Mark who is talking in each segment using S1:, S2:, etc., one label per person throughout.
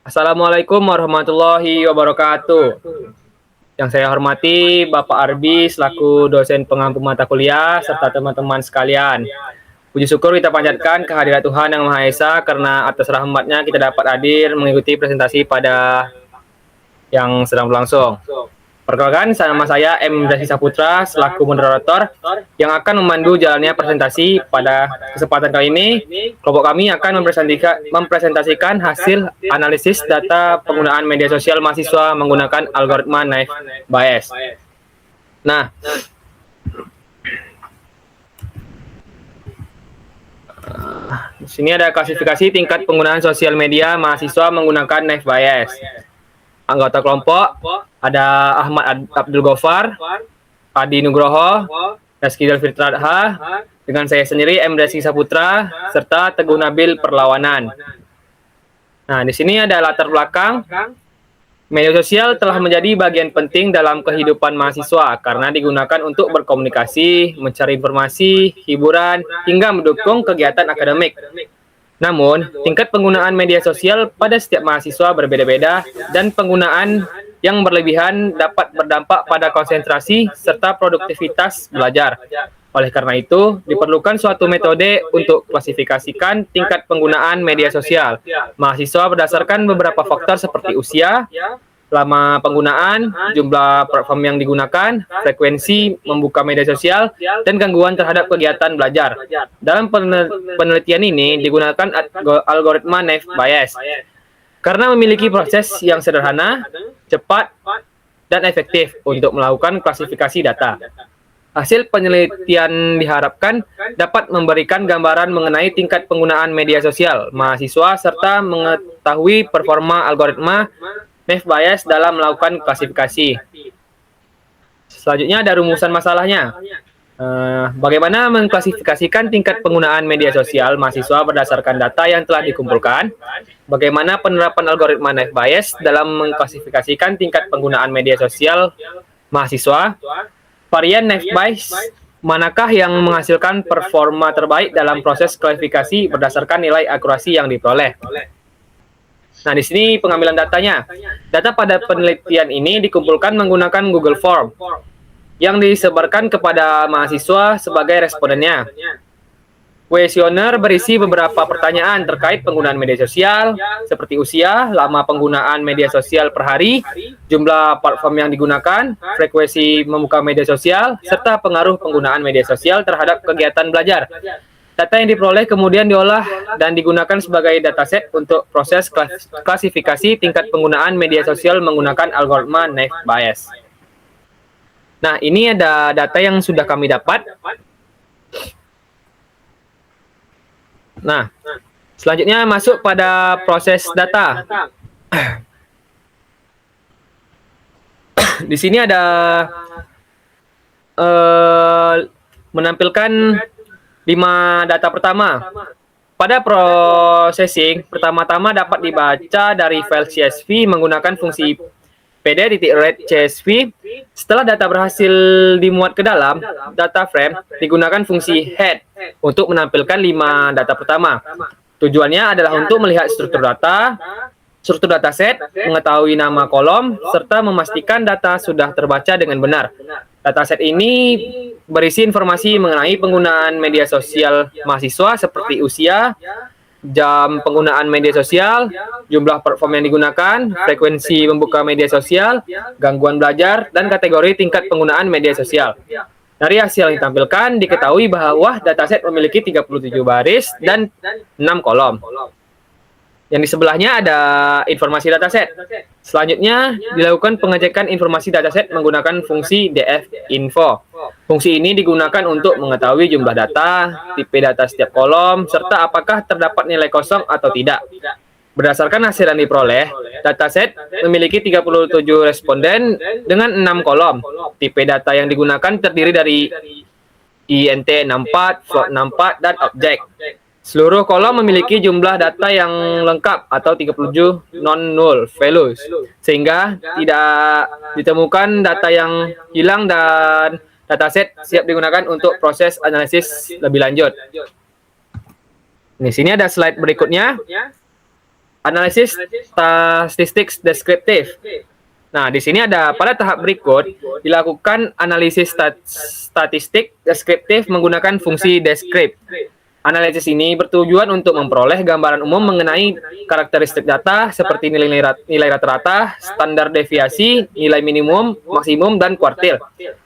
S1: Assalamualaikum warahmatullahi wabarakatuh. Yang saya hormati Bapak Arbi selaku dosen pengampu mata kuliah serta teman-teman sekalian. Puji syukur kita panjatkan kehadirat Tuhan Yang Maha Esa karena atas rahmatnya kita dapat hadir mengikuti presentasi pada yang sedang berlangsung. Perkenalkan, nama saya M. Dasi Saputra selaku moderator yang akan memandu jalannya presentasi. Pada kesempatan kali ini, kelompok kami akan mempresentasikan hasil analisis data penggunaan media sosial mahasiswa menggunakan algoritma naive Bayes. Nah, di sini ada klasifikasi tingkat penggunaan sosial media mahasiswa menggunakan naive Bayes. Anggota kelompok ada Ahmad Abdul Ghaffar, Adi Nugroho, Rizky Delfitradha, dengan saya sendiri M. Dasi Saputra, serta Teguh Nabil Perlawanan. Nah, di sini ada latar belakang. Media sosial telah menjadi bagian penting dalam kehidupan mahasiswa karena digunakan untuk berkomunikasi, mencari informasi, hiburan, hingga mendukung kegiatan akademik. Namun, tingkat penggunaan media sosial pada setiap mahasiswa berbeda-beda dan penggunaan yang berlebihan dapat berdampak pada konsentrasi serta produktivitas belajar. Oleh karena itu, diperlukan suatu metode untuk klasifikasikan tingkat penggunaan media sosial mahasiswa berdasarkan beberapa faktor seperti usia, lama penggunaan, jumlah platform yang digunakan, frekuensi membuka media sosial, dan gangguan terhadap kegiatan belajar. Dalam penelitian ini digunakan algoritma naive Bayes karena memiliki proses yang sederhana, cepat, dan efektif untuk melakukan klasifikasi data. Hasil penelitian diharapkan dapat memberikan gambaran mengenai tingkat penggunaan media sosial mahasiswa serta mengetahui performa algoritma naive Bayes dalam melakukan klasifikasi. Selanjutnya ada rumusan masalahnya. Bagaimana mengklasifikasikan tingkat penggunaan media sosial mahasiswa berdasarkan data yang telah dikumpulkan? Bagaimana penerapan algoritma naive Bayes dalam mengklasifikasikan tingkat penggunaan media sosial mahasiswa? Varian naive Bayes manakah yang menghasilkan performa terbaik dalam proses klasifikasi berdasarkan nilai akurasi yang diperoleh? Nah, di sini pengambilan datanya. Data pada penelitian ini dikumpulkan menggunakan Google Form yang disebarkan kepada mahasiswa sebagai respondennya. Kuesioner berisi beberapa pertanyaan terkait penggunaan media sosial, seperti usia, lama penggunaan media sosial per hari, jumlah platform yang digunakan, frekuensi membuka media sosial, serta pengaruh penggunaan media sosial terhadap kegiatan belajar. Data yang diperoleh kemudian diolah dan digunakan sebagai dataset untuk proses klasifikasi tingkat penggunaan media sosial menggunakan algoritma naive Bayes. Nah, ini ada data yang sudah kami dapat. Nah, selanjutnya masuk pada proses data. Di sini ada menampilkan 5 data pertama. Pada processing, pertama-tama dapat dibaca dari file CSV menggunakan fungsi pd.read CSV. Setelah data berhasil dimuat ke dalam data frame, digunakan fungsi head untuk menampilkan 5 data pertama. Tujuannya adalah untuk melihat struktur dataset, mengetahui nama kolom, serta memastikan data sudah terbaca dengan benar. Dataset ini berisi informasi mengenai penggunaan media sosial mahasiswa seperti usia, jam penggunaan media sosial, jumlah platform yang digunakan, frekuensi membuka media sosial, gangguan belajar, dan kategori tingkat penggunaan media sosial. Dari hasil yang ditampilkan, diketahui bahwa dataset memiliki 37 baris dan 6 kolom. Yang di sebelahnya ada informasi dataset. Selanjutnya, dilakukan pengecekan informasi dataset menggunakan fungsi dfinfo. Fungsi ini digunakan untuk mengetahui jumlah data, tipe data setiap kolom, serta apakah terdapat nilai kosong atau tidak. Berdasarkan hasil yang diperoleh, dataset memiliki 37 responden dengan 6 kolom. Tipe data yang digunakan terdiri dari int64, float64, dan objek. Seluruh kolom memiliki jumlah data yang lengkap atau 37 non-null values, sehingga tidak ditemukan data yang hilang dan dataset siap digunakan untuk proses analisis lebih lanjut. Di sini ada slide berikutnya. Analisis statistik deskriptif. Nah, di sini ada pada tahap berikut dilakukan analisis statistik deskriptif menggunakan fungsi descript. Analisis ini bertujuan untuk memperoleh gambaran umum mengenai karakteristik data seperti nilai rata-rata, standar deviasi, nilai minimum, maksimum, dan kuartil.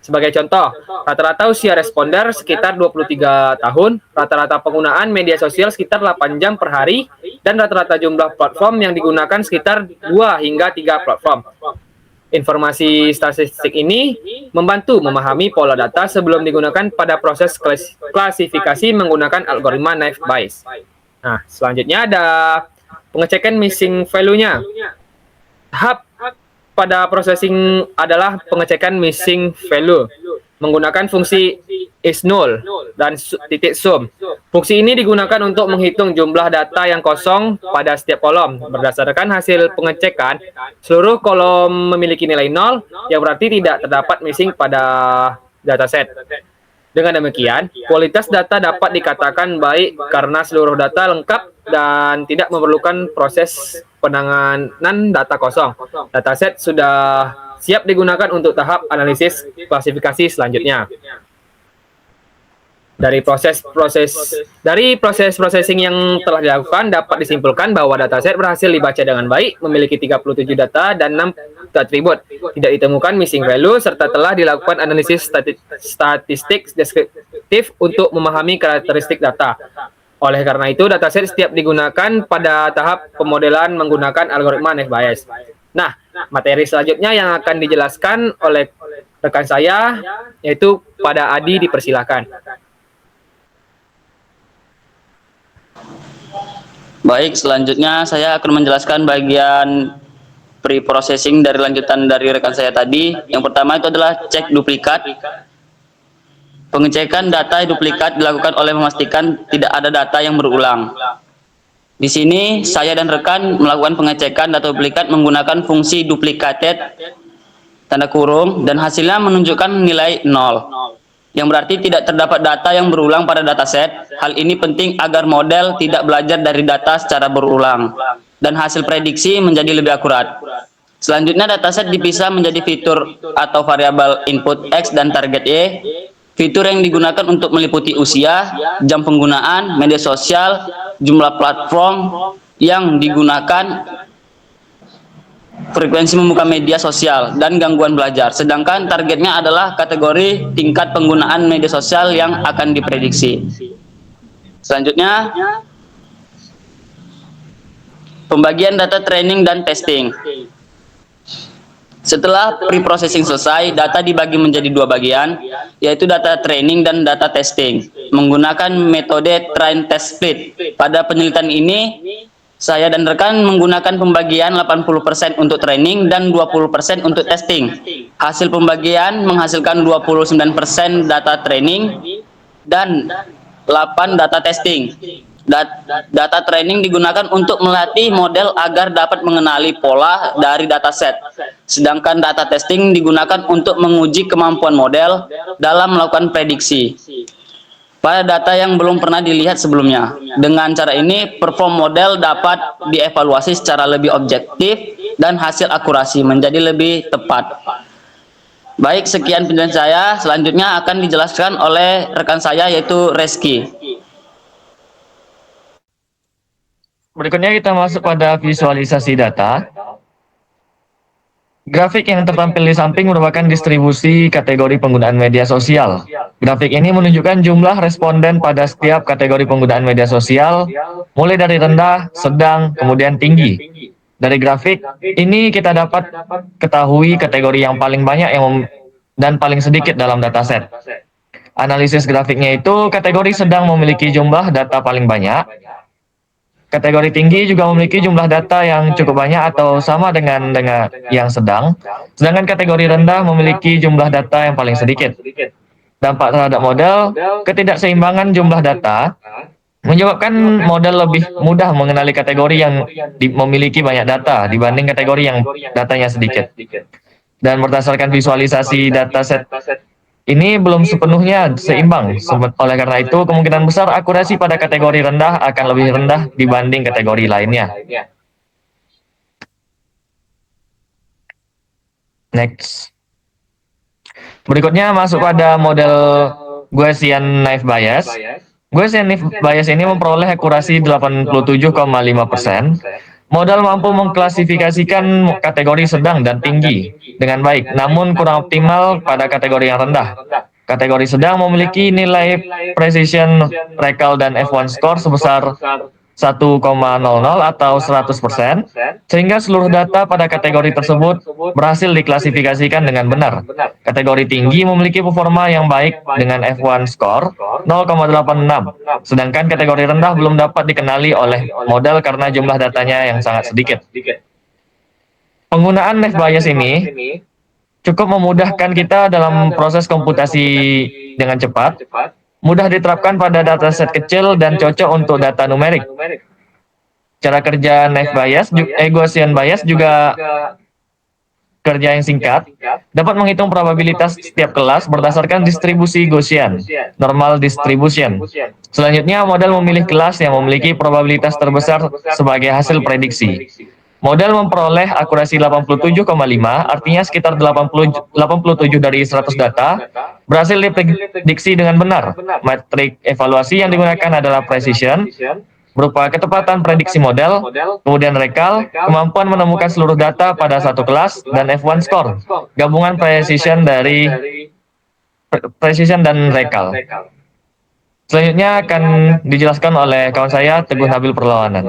S1: Sebagai contoh, rata-rata usia responder sekitar 23 tahun, rata-rata penggunaan media sosial sekitar 8 jam per hari, dan rata-rata jumlah platform yang digunakan sekitar 2 hingga 3 platform. Informasi statistik ini membantu memahami pola data sebelum digunakan pada proses klasifikasi menggunakan algoritma Naive Bayes. Nah, selanjutnya ada pengecekan missing value-nya. Tahap pada processing adalah pengecekan missing value menggunakan fungsi is_null dan titik sum. Fungsi ini digunakan untuk menghitung jumlah data yang kosong pada setiap kolom. Berdasarkan hasil pengecekan, seluruh kolom memiliki nilai 0, yang berarti tidak terdapat missing pada dataset. Dengan demikian, kualitas data dapat dikatakan baik karena seluruh data lengkap dan tidak memerlukan proses penanganan data kosong. Dataset sudah siap digunakan untuk tahap analisis klasifikasi selanjutnya. Dari proses processing yang telah dilakukan dapat disimpulkan bahwa dataset berhasil dibaca dengan baik, memiliki 37 data dan 6 atribut. Tidak ditemukan missing value serta telah dilakukan analisis statistik deskriptif untuk memahami karakteristik data. Oleh karena itu, dataset setiap digunakan pada tahap pemodelan menggunakan algoritma Naive Bayes. Nah, materi selanjutnya yang akan dijelaskan oleh rekan saya, yaitu pada Adi, dipersilakan.
S2: Baik, selanjutnya saya akan menjelaskan bagian pre-processing dari lanjutan dari rekan saya tadi. Yang pertama itu adalah cek duplikat. Pengecekan data duplikat dilakukan oleh memastikan tidak ada data yang berulang. Di sini saya dan rekan melakukan pengecekan data duplikat menggunakan fungsi duplicated tanda kurung dan hasilnya menunjukkan nilai 0. Yang berarti tidak terdapat data yang berulang pada dataset. Hal ini penting agar model tidak belajar dari data secara berulang dan hasil prediksi menjadi lebih akurat. Selanjutnya dataset dipisah menjadi fitur atau variabel input X dan target Y. Fitur yang digunakan untuk meliputi usia, jam penggunaan, media sosial, jumlah platform yang digunakan, frekuensi membuka media sosial, dan gangguan belajar. Sedangkan targetnya adalah kategori tingkat penggunaan media sosial yang akan diprediksi. Selanjutnya, pembagian data training dan testing. Setelah pre-processing selesai, data dibagi menjadi 2 bagian, yaitu data training dan data testing, menggunakan metode train test split. Pada penelitian ini, saya dan rekan menggunakan pembagian 80% untuk training dan 20% untuk testing. Hasil pembagian menghasilkan 29% data training dan 8 data testing. Data training digunakan untuk melatih model agar dapat mengenali pola dari dataset. Sedangkan data testing digunakan untuk menguji kemampuan model dalam melakukan prediksi pada data yang belum pernah dilihat sebelumnya. Dengan cara ini, perform model dapat dievaluasi secara lebih objektif dan hasil akurasi menjadi lebih tepat. Baik, sekian penjelasan saya. Selanjutnya akan dijelaskan oleh rekan saya, yaitu Reski.
S3: Berikutnya kita masuk pada visualisasi data. Grafik yang tertampil di samping merupakan distribusi kategori penggunaan media sosial. Grafik ini menunjukkan jumlah responden pada setiap kategori penggunaan media sosial, mulai dari rendah, sedang, kemudian tinggi. Dari grafik ini kita dapat ketahui kategori yang paling banyak dan paling sedikit dalam dataset. Analisis grafiknya itu kategori sedang memiliki jumlah data paling banyak. Kategori tinggi juga memiliki jumlah data yang cukup banyak atau sama dengan yang sedang, sedangkan kategori rendah memiliki jumlah data yang paling sedikit. Dampak terhadap model, ketidakseimbangan jumlah data menyebabkan model lebih mudah mengenali kategori yang memiliki banyak data dibanding kategori yang datanya sedikit. Dan berdasarkan visualisasi dataset ini belum sepenuhnya seimbang. Oleh karena itu, kemungkinan besar akurasi pada kategori rendah akan lebih rendah dibanding kategori lainnya. Next. Berikutnya masuk pada model Gaussian Knife Bias. Gaussian Knife Bias ini memperoleh akurasi 87,5%. Modal mampu mengklasifikasikan kategori sedang dan tinggi dengan baik, namun kurang optimal pada kategori yang rendah. Kategori sedang memiliki nilai precision, recall, dan F1 score sebesar 1,00 atau 100%, sehingga seluruh data pada kategori tersebut berhasil diklasifikasikan dengan benar. Kategori tinggi memiliki performa yang baik dengan F1 score 0,86, sedangkan kategori rendah belum dapat dikenali oleh model karena jumlah datanya yang sangat sedikit. Penggunaan knife bias ini cukup memudahkan kita dalam proses komputasi dengan cepat, mudah diterapkan pada dataset kecil dan cocok untuk data numerik. Cara kerja knife bias, Gaussian bias juga kerja yang singkat, dapat menghitung probabilitas setiap kelas berdasarkan distribusi Gaussian, normal distribution. Selanjutnya, model memilih kelas yang memiliki probabilitas terbesar sebagai hasil prediksi. Model memperoleh akurasi 87,5, artinya sekitar 87 dari 100 data berhasil diprediksi dengan benar. Metrik evaluasi yang digunakan adalah precision, berupa ketepatan prediksi model, kemudian recall, kemampuan menemukan seluruh data pada satu kelas, dan F1 score, gabungan precision dan recall. Selanjutnya akan dijelaskan oleh kawan saya, Teguh Nabil Perlawanan.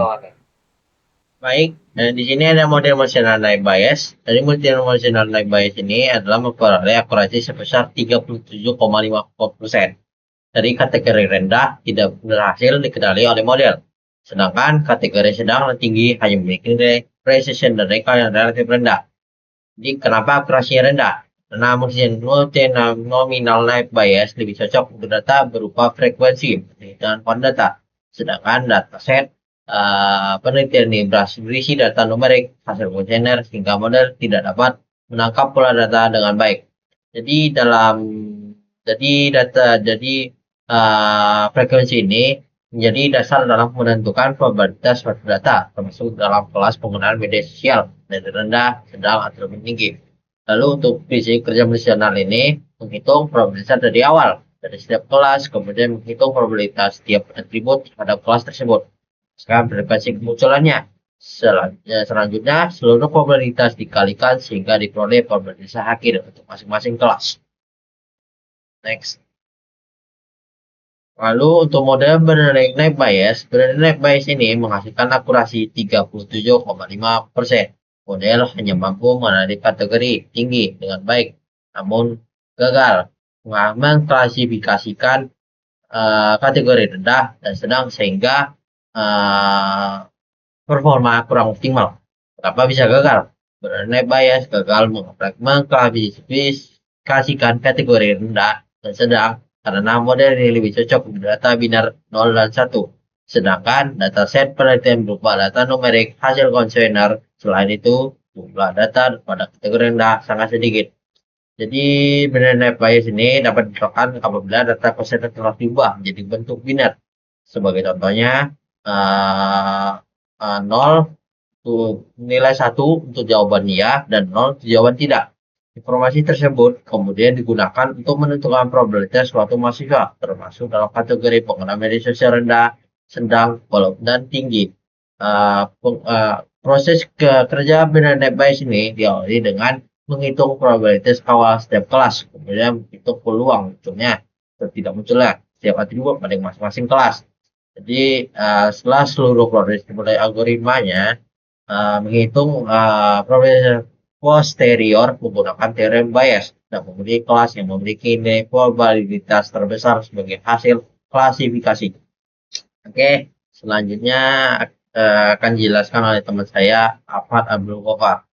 S4: Baik, di sini ada model emotional knife bias. Dari model emotional knife bias ini adalah memperoleh akurasi sebesar 37,50% dari kategori rendah tidak berhasil dikenali oleh model. Sedangkan kategori sedang dan tinggi hanya memiliki nilai precision dan recall yang relatif rendah. Jadi kenapa akurasinya rendah? Karena multi-nominal knife bias lebih cocok untuk data berupa frekuensi dan data. Sedangkan dataset penelitian ini berisi data numerik hasil kuesioner sehingga model tidak dapat menangkap pola data dengan baik. Jadi frekuensi ini menjadi dasar dalam menentukan probabilitas suatu data, termasuk dalam kelas penggunaan media sosial dari rendah, sedang, atau lebih tinggi. Lalu untuk prinsip kerja relasional ini menghitung probabilitas dari awal dari setiap kelas, kemudian menghitung probabilitas setiap atribut pada kelas tersebut. Sekarang frekuensi kemunculannya. Selanjutnya, seluruh probabilitas dikalikan sehingga diperoleh probabilitas akhir untuk masing-masing kelas. Next. Lalu untuk model Bernard Knife bias ini menghasilkan akurasi 37,5%. Model hanya mampu mengenali kategori tinggi dengan baik, namun gagal mengklasifikasikan kategori rendah dan sedang sehingga performa kurang optimal. Kenapa bisa gagal? Bernard bias gagal mengklasifikasikan kategori rendah dan sedang karena model ini lebih cocok untuk data binar 0 dan 1. Sedangkan dataset penelitian berupa data numerik hasil kuesioner. Selain itu, jumlah data pada kategori rendah sangat sedikit. Jadi, Bernard bias ini dapat diterapkan apabila data kuesioner telah diubah menjadi bentuk binar. Sebagai contohnya, 0 untuk nilai 1 untuk jawaban iya dan 0 untuk jawaban tidak. Informasi tersebut kemudian digunakan untuk menentukan probabilitas suatu mahasiswa, termasuk dalam kategori pengguna media sosial rendah, sedang, dan tinggi. Proses kerja Bernard bias ini diawali dengan menghitung probabilitas awal setiap kelas, kemudian menghitung peluang munculnya atau tidak munculnya setiap atribut pada masing-masing kelas. Jadi setelah seluruh proses dimulai algoritmanya menghitung probabilitas posterior menggunakan teorem bias dan memilih kelas yang memiliki nilai probabilitas terbesar sebagai hasil klasifikasi. Oke, selanjutnya akan dijelaskan oleh teman saya Ahmad Abdul Ghaffar.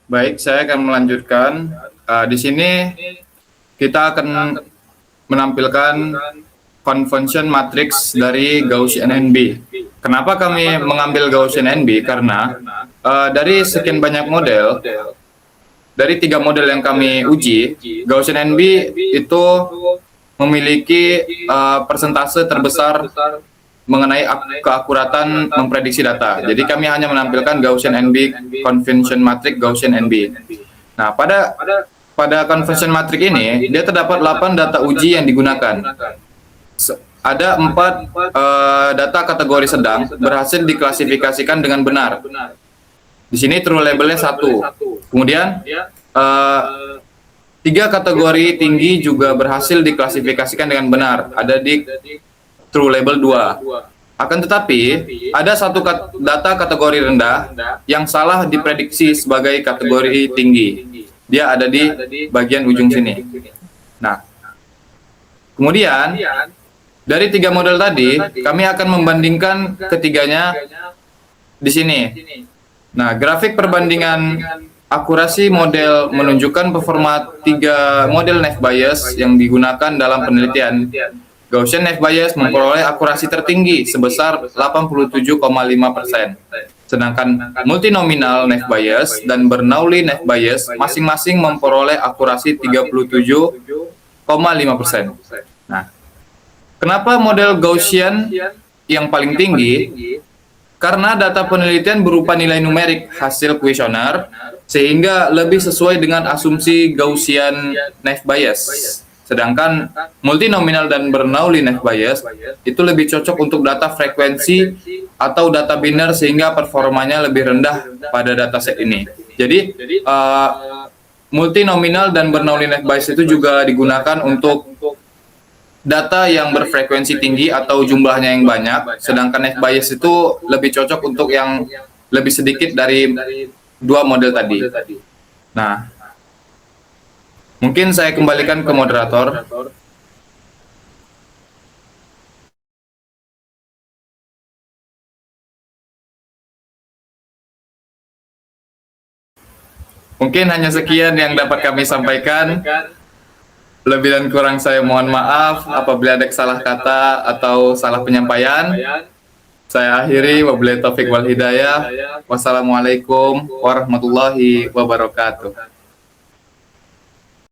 S5: Baik, saya akan melanjutkan. Di sini kita akan menampilkan convolution matrix dari Gaussian NB. Kenapa kami mengambil Gaussian NB? Karena dari sekian banyak model, dari 3 model yang kami uji, Gaussian NB itu memiliki persentase terbesar mengenai keakuratan memprediksi data. Jadi kami hanya menampilkan Gaussian NB, Convention Matrix Gaussian NB. Nah, pada Convention Matrix ini, dia terdapat 8 data uji yang digunakan. Ada 4 data kategori sedang berhasil diklasifikasikan dengan benar. Di sini true labelnya 1. Kemudian 3 kategori tinggi juga berhasil diklasifikasikan dengan benar. Ada di true label 2. Akan tetapi ada 1 data kategori rendah yang salah diprediksi sebagai kategori tinggi. Dia ada di bagian ujung sini. Nah, kemudian dari 3 model tadi, kami akan membandingkan ketiganya di sini. Nah, grafik perbandingan akurasi model menunjukkan performa 3 model Naive Bayes yang digunakan dalam penelitian. Gaussian Naive Bayes memperoleh akurasi tertinggi sebesar 87,5%. Sedangkan multinominal Naive Bayes dan Bernoulli Naive Bayes masing-masing memperoleh akurasi 37,5%. Nah, kenapa model Gaussian yang paling tinggi? Karena data penelitian berupa nilai numerik hasil kuesioner, sehingga lebih sesuai dengan asumsi Gaussian Naive Bayes. Sedangkan multinominal dan Bernoulli Naive Bayes itu lebih cocok untuk data frekuensi atau data biner, sehingga performanya lebih rendah pada dataset ini. Jadi multinominal dan Bernoulli Naive Bayes itu juga digunakan untuk data yang berfrekuensi tinggi atau jumlahnya yang banyak, sedangkan Naive Bayes itu lebih cocok untuk yang lebih sedikit dari 2 model tadi. Nah, mungkin saya kembalikan ke moderator. Mungkin hanya sekian yang dapat kami sampaikan. Lebih dan kurang saya mohon maaf apabila ada salah kata atau salah penyampaian. Saya akhiri, wabillahi taufik wal hidayah. Wassalamualaikum warahmatullahi wabarakatuh.